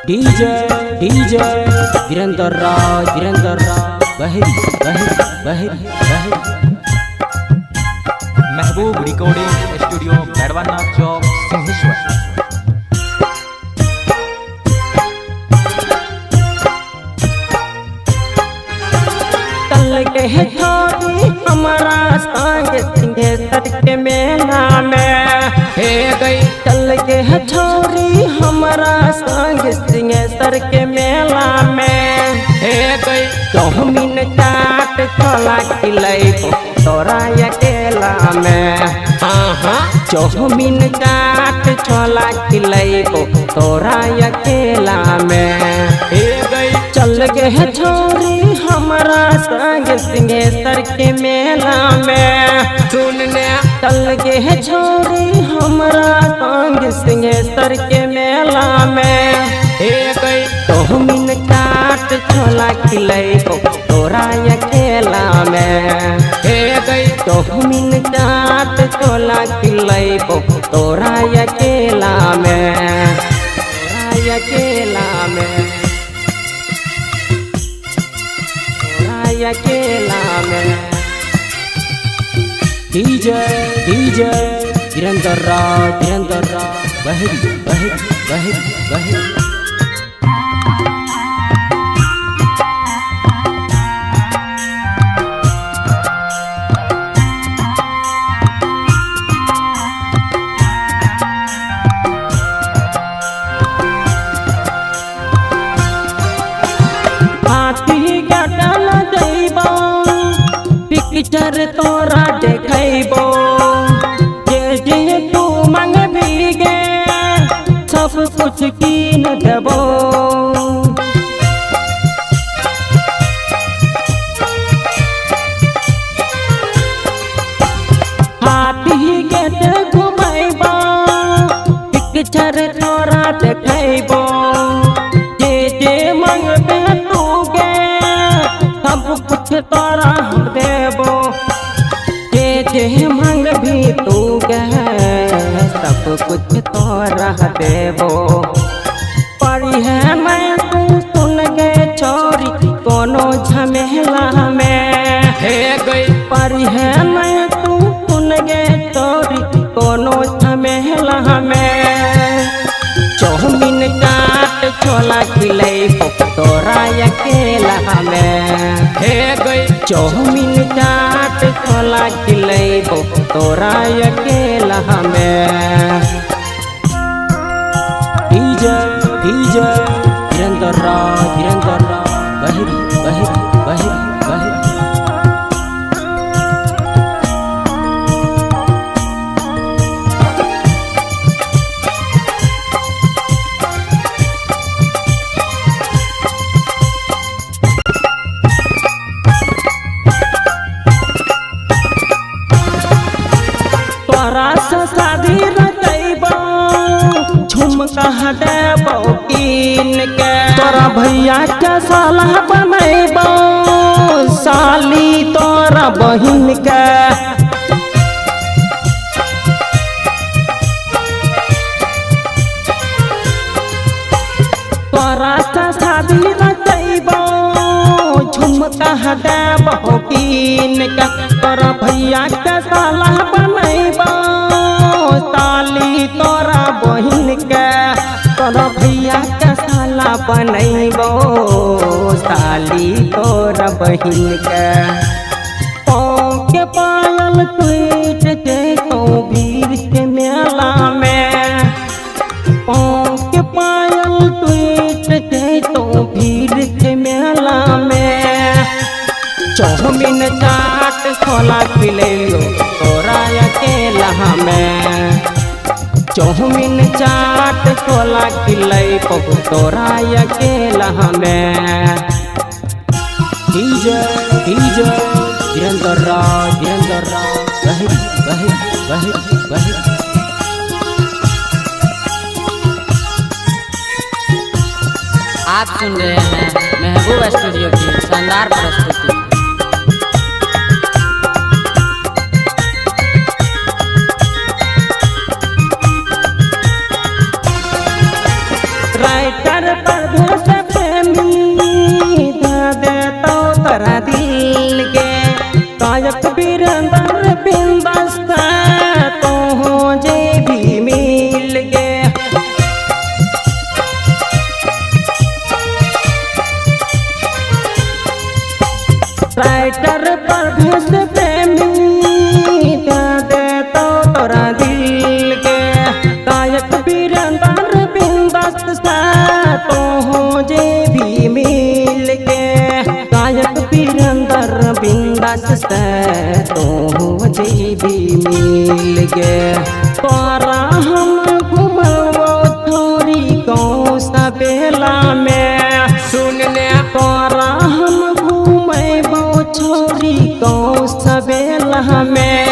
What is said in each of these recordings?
DJ DJ Virendra राज बहरी बहरी बहरी बहरी। महबूब रिकॉर्डिंग स्टूडियो बैडवाना चौक सिंहेश्वर। तल के छोरी हमारा संग सिंहेश्वर के मेला में हे गई। तल के छोरी हमारा संग सिंहेश्वर के मेला में हे गई। चौमिन चाट छोला खिलाई तोरा अकेला में। हाँ चौमिन चाट छोला खिलाई तोरा अकेला में हे गई। चल गए छोरी हमारा संग सिंहेश्वर के मेला में सुनने। चल गए छोरी हमारा संग सिंहेश्वर के मेला में हे गई। चौमिन चाट छोला खिलाई तोरा अकेला में हे गई। चौमिन चाट छोला खिलाई तोरा अकेला में तोरा अकेला में अकेला में। डीजे डीजे वीरेंद्र राज बहरी बहरी बहरी बहरी। पिक्चर तोरा देखैबो जे जे तू मांग भीगे सब कुछ कीन देबो। हाथी गेट घुमैबो पिक्चर तोरा देखैबो जे जे मांगबे तू गे सब कुछ तोरा देबो। जे जे मांग भी तू गए सब कुछ तोरा देबो। पड़ी है मैं तू सुन गए छोरी कोनो झमेला में हे गई। पड़ी है मैं तू सुन गए छोरी कोनो झमेला में। चौमिन चाट छोला खिलाई तोरा अकेला में हे गई। चौमिन चाट छोला खिलाई तोरा अकेला में। डीजे डीजे वीरेंद्र राज बहरी बहरी बहरी बहरी। शादी रचैबो झुमका देबो कीन के। तोरा भैया के साला बनैबो साली तोरा बहिन के। तोरा शादी रचैबो झुमका देबो कीन के। तोरा भैया के साला बनैबो साली तोरा बहिन के। तोरा भैया के साला बनैबो साली तोरा बहिन के। पाँव के पायल टूट जैतो भीड़ के मेला में। पाँव के पायल टूट जैतो भीड़ के मेला में। चौमिन चाट छोला खिलैयो तोरा अकेला में। चौमिन चाट छोला खिलाई तोरा अकेला में। डीजे डीजे वीरेंद्र राज बहरी बहरी बहरी बहरी। आप सुन रहे हैं महबूब स्टूडियो की शानदार प्रस्तुति। राइटर पर से तो हो जे भी मिल के गायक वीरेंद्र बिंदास से तो हो जे भी मिल के तोरा हम घुमबो थोड़ी गाँव सवेला में सुनने तोरा हम घुमबो छोरी गाँव सवेला में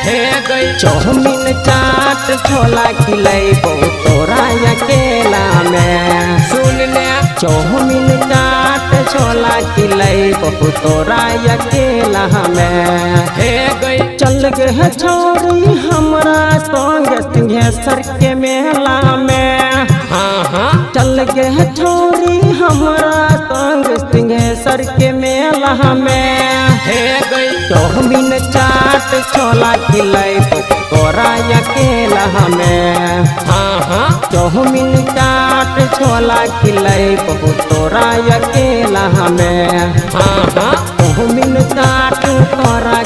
हे गई चौमिन चाट छोला खिलेबो तोरा अकेला में सुनने चौमिन चाट छोला खिलेबो तोरा अकेला में हे गई चल गे छोरी हमरा संग सिंहेश्वर के मेला में हाँ हाँ चल गे छोरी हमरा संग सिंहेश्वर के मेला में हे गई चौमिन चाट छोला खिलेबो तोरा अकेला में हाँ हाँ चौमिन चाट छोला खिलेबो तोरा अकेला में हाँ हाँ चौमिन चाट तोरा